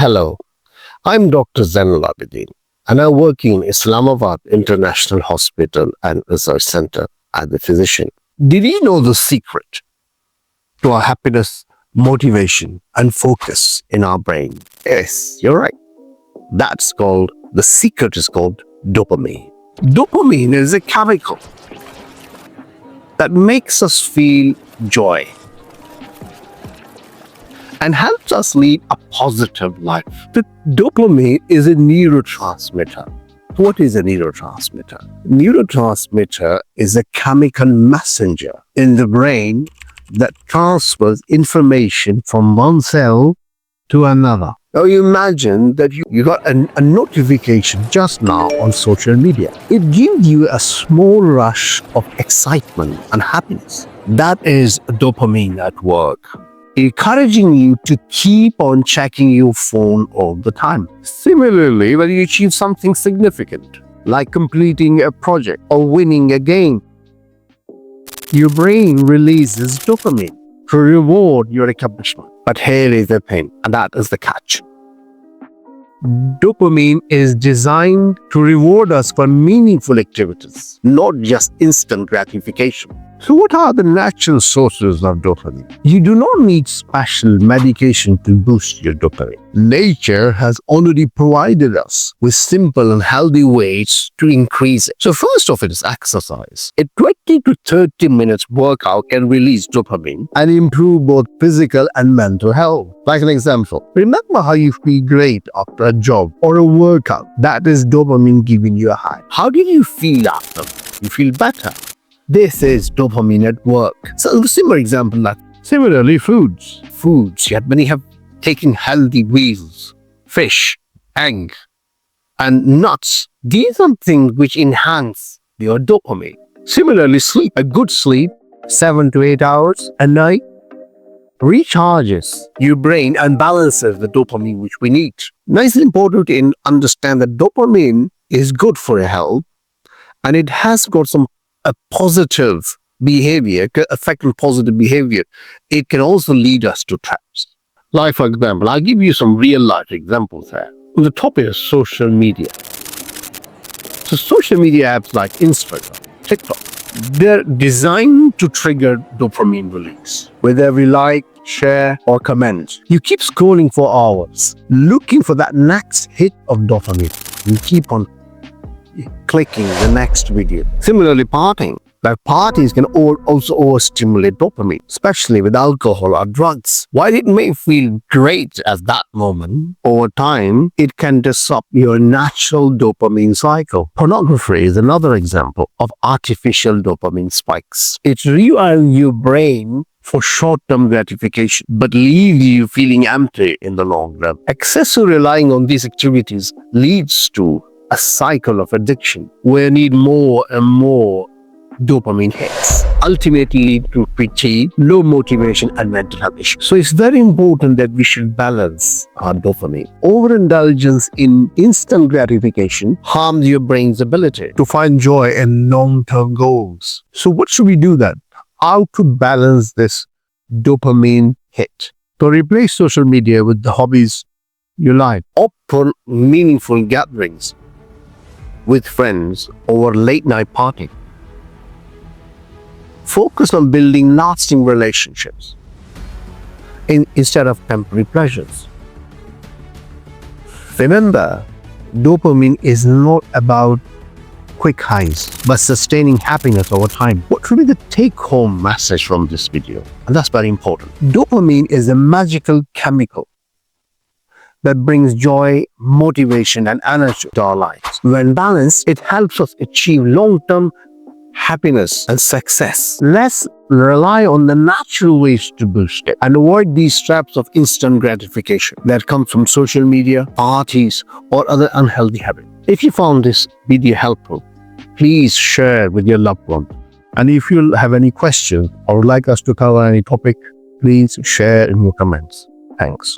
Hello, I'm Dr. Zain Abadin, and I work in Islamabad International Hospital and Research Center as a physician. Did you know the secret to our happiness, motivation, and focus in our brain? Yes, you're right. The secret is called dopamine. Dopamine is a chemical that makes us feel joy and helps us lead a positive life. The dopamine is a neurotransmitter. What is a neurotransmitter? Neurotransmitter is a chemical messenger in the brain that transfers information from one cell to another. Now you imagine that you got a notification just now on social media. It gives you a small rush of excitement and happiness. That is dopamine at work, encouraging you to keep on checking your phone all the time. Similarly, when you achieve something significant, like completing a project or winning a game, your brain releases dopamine to reward your accomplishment. But here is the thing, and that is the catch. Dopamine is designed to reward us for meaningful activities, not just instant gratification. So what are the natural sources of dopamine? You do not need special medication to boost your dopamine. Nature has already provided us with simple and healthy ways to increase it. So first of it is exercise. A 20 to 30 minutes workout can release dopamine and improve both physical and mental health. Like an example, remember how you feel great after a jog or a workout. That is dopamine giving you a high. How do you feel after? You feel better. This is dopamine at work. So similar example, like similarly foods. Yet many have taken healthy meals, fish, egg, and nuts. These are things which enhance your dopamine. Similarly, sleep. A good sleep, 7 to 8 hours a night, recharges your brain and balances the dopamine which we need. Now it's important to understand that dopamine is good for your health, and it has got a positive behavior, affecting positive behavior. It can also lead us to traps. Like, for example, I'll give you some real life examples here. The topic is social media. So social media apps like Instagram, TikTok, they're designed to trigger dopamine release. With every like, share, or comment, you keep scrolling for hours, looking for that next hit of dopamine. You keep on clicking the next video. Similarly, partying. Like parties can also overstimulate dopamine, especially with alcohol or drugs. While it may feel great at that moment, over time, it can disrupt your natural dopamine cycle. Pornography is another example of artificial dopamine spikes. It rewires your brain for short-term gratification, but leaves you feeling empty in the long run. Excessive relying on these activities leads to a cycle of addiction where you need more and more dopamine hits, ultimately lead to fatigue, low motivation, and mental health issues. So it's very important that we should balance our dopamine. Overindulgence in instant gratification harms your brain's ability to find joy in long-term goals. So what should we do then? How to balance this dopamine hit? To replace social media with the hobbies you like. Opt for meaningful gatherings with friends over late night party. Focus on building lasting relationships instead of temporary pleasures. Remember, dopamine is not about quick highs, but sustaining happiness over time. What will be the take-home message from this video? And that's very important. Dopamine is a magical chemical that brings joy, motivation, and energy to our lives. When balanced, it helps us achieve long-term happiness and success. Let's rely on the natural ways to boost it and avoid these traps of instant gratification that come from social media, parties, or other unhealthy habits. If you found this video helpful, please share with your loved one. And if you have any questions or would like us to cover any topic, please share in your comments. Thanks.